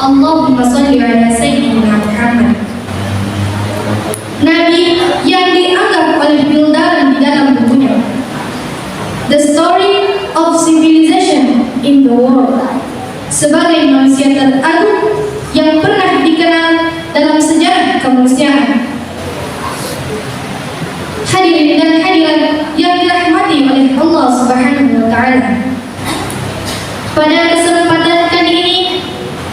Allahumma sholli ala sayyidina Muhammad. Nabi yang dianggap oleh Bill Darren di dalam bukunya The Story of Civilization in the World sebagai manusia teragung yang pernah dikenal dalam sejarah kemanusiaan. Hadirin dan hadirat yang dirahmati oleh Allah Subhanahu wa taala. Pada kesempatan kali ini,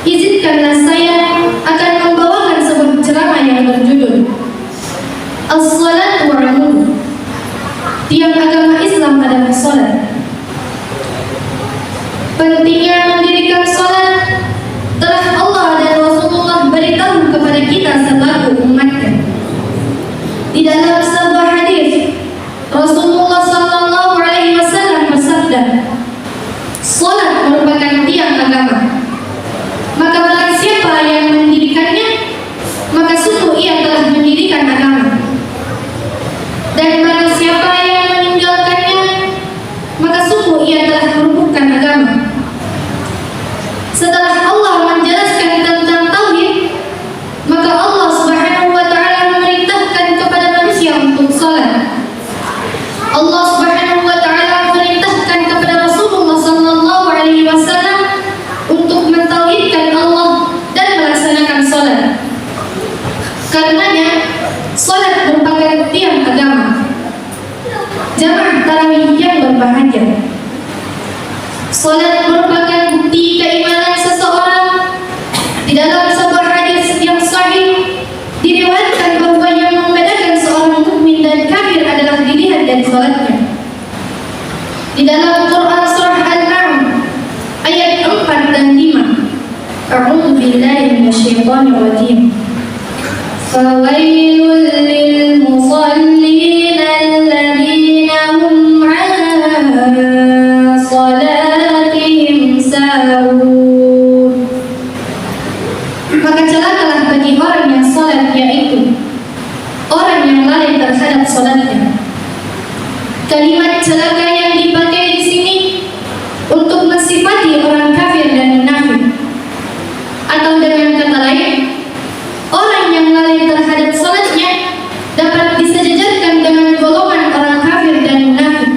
izinkanlah saya akan membawakan sebuah ceramah yang berjudul As-Salatu wal-Wudu. Tiang agama Islam adalah salat. Pentingnya mendirikan salat telah Allah dan Rasulullah beritahu kepada kita selaku umatnya. Di dalam sebuah hadis, Rasulullah sallallahu alaihi wasallam bersabda, "Salat merupakan tiang agama. Maka barang siapa yang mendirikannya, maka sungguh ia telah mendirikan agama. Dan barang siapa yang meninggalkannya, maka sungguh ia telah merubuhkan agama." Setelah Allah menjelaskan tentang tauhid, maka Allah Subhanahu wa taala memerintahkan kepada manusia untuk salat. Allah Subhanahu wa taala memerintahkan kepada Rasulullah sallallahu alaihi wasallam untuk mentauhidkan Allah dan melaksanakan salat. Karenanya, salat merupakan tiang agama. Jamaah tarawih yang berbahagia, salat merupakan bukti keimanan seseorang. Di dalam sebuah hadis yang sahih diriwayatkan bahwa yang membedakan seorang mukmin dan kafir adalah dilihat dari salatnya. Di dalam Quran surah Al-An'am ayat 4 dan 5, A'udzu billahi minasyaitonir rajim. Fawailul lil musallin alladzina hum 'ala salatihim sahun. Maka celakalah bagi orang yang salat, yaitu orang yang lalai terhadap salatnya. Kalimat celaka yang dipakai di sini untuk mensifati orang kafir dan munafik, atau dengan kata lain, orang yang lalai terhadap salatnya dapat disejajarkan dengan golongan orang kafir dan munafik.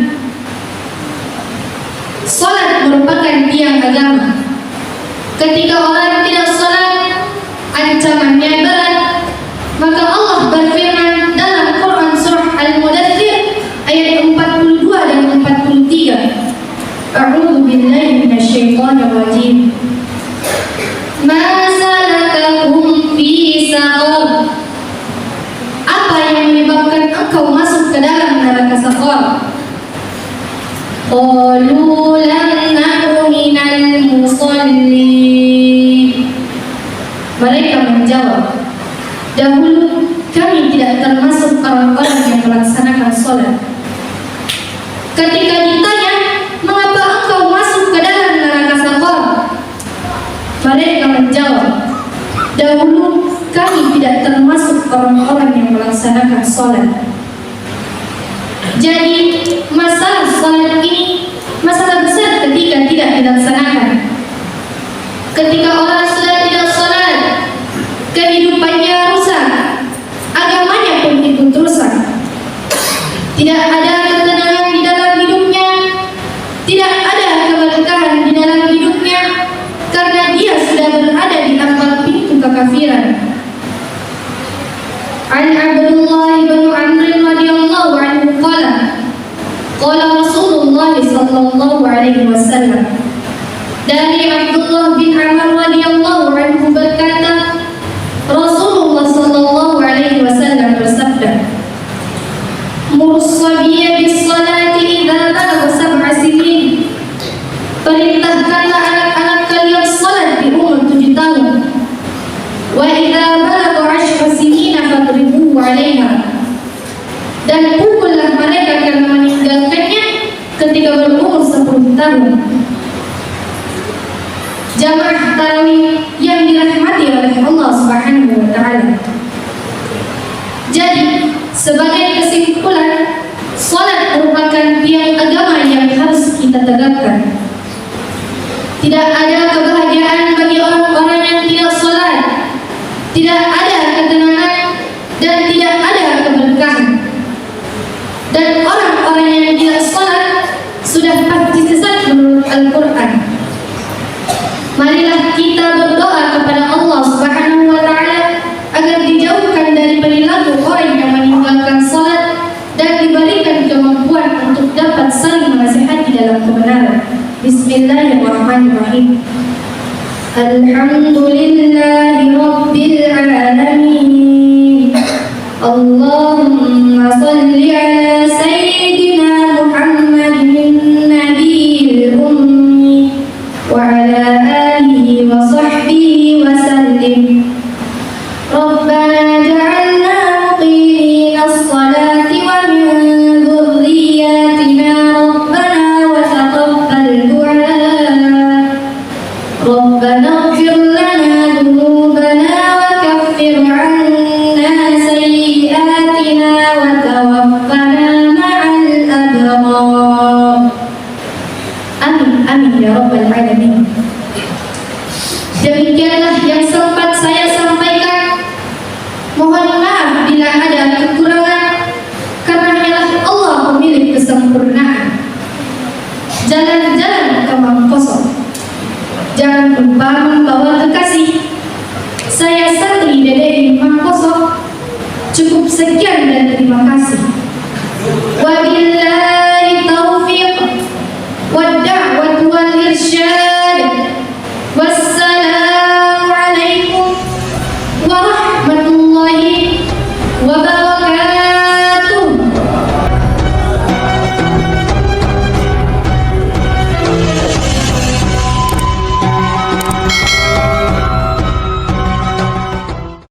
Salat merupakan tiang agama. Ketika orang tidak salat, ancamannya berat. Maka Allah berfirman dalam Quran surah Al-Mudaththir ayat 42 dan 43, A'udzu billahi minasyaitonir rajim. Ma salakakum fi saqar? Apa yang menyebabkan engkau masuk ke dalam neraka saqar? Qalu lam naku minal musallin. Mereka menjawab, dahulu kami tidak termasuk orang-orang yang melaksanakan sholat. Ketika ditanya, mengapa engkau masuk ke dalam neraka saqar? Mereka menjawab, dahulu kami tidak termasuk orang-orang yang melaksanakan sholat. Jadi masalah sholat ini masalah besar ketika tidak dilaksanakan. Ketika orang sudah tidak sholat, kehidupannya rusak, agamanya pun ikut rusak. Tidak ada ketenangan di dalam hidupnya, tidak ada keberkahan di dalam hidupnya, karena dia sudah berada di ambang pintu kekafiran. An Abdullah bin Amr radhiyallahu anhu qala, qala Rasulullah sallallahu alaihi wasallam. Dari Abdullah bin Amr radhiyallahu anhu berkata, Rasulullah sallallahu alaihi wasallam bersabda, "Mursabiya bis-salati idza balagha sab'a sinin." Perintahkanlah anak-anak kalian salat di umur 7 tahun. Wa idza balagha 10 sinina fadribuhu 'alaiha. Dan pukullah mereka karena meninggalkannya ketika berumur 10 tahun. Jamaah tarawih yang dirahmati oleh Allah Subhanahu wa taala. Jadi, sebagai kesimpulan, salat merupakan tiang agama yang harus kita tegakkan. Tidak ada kebahagiaan bagi orang-orang yang tidak tidak ada ketenangan dan tidak ada keberkahan. Dan orang-orang yang tidak salat sudah pasti sesat menurut Al-Quran. Marilah kita berdoa kepada Allah Subhanahu wa Ta'ala agar dijauhkan dari perilaku orang yang meninggalkan salat dan diberikan kemampuan untuk dapat saling menasihati dalam kebenaran. Bismillahirrahmanirrahim. Alhamdulillahi Rabbil Alamin. Allahumma salli ala Sayyidina Muhammadin Nabiyil Ummi wa ala alihi wa sahbihi wa sallim. Rabbana ja'alna muqimina as-salati wa min dhurriyyatina Rabbana wa taqabbal du'a. Rabbana ighfir lana dhunubana wa kaffir 'anna sayyi'atina wa tawaffana ma'al abrar. Amin, amin ya rabbal alamin. Demikianlah yang sempat saya sampaikan. Mohon maaf bila ada kekurangan, karena hanyalah Allah pemilik kesempurnaan. Jalan-jalan kemang kosong, jangan lupa membawa kekasih. Saya Santri Dede Mangkoso. Cukup sekian dan terima kasih. Wabillahi taufiq wad da'wat wal irsyad.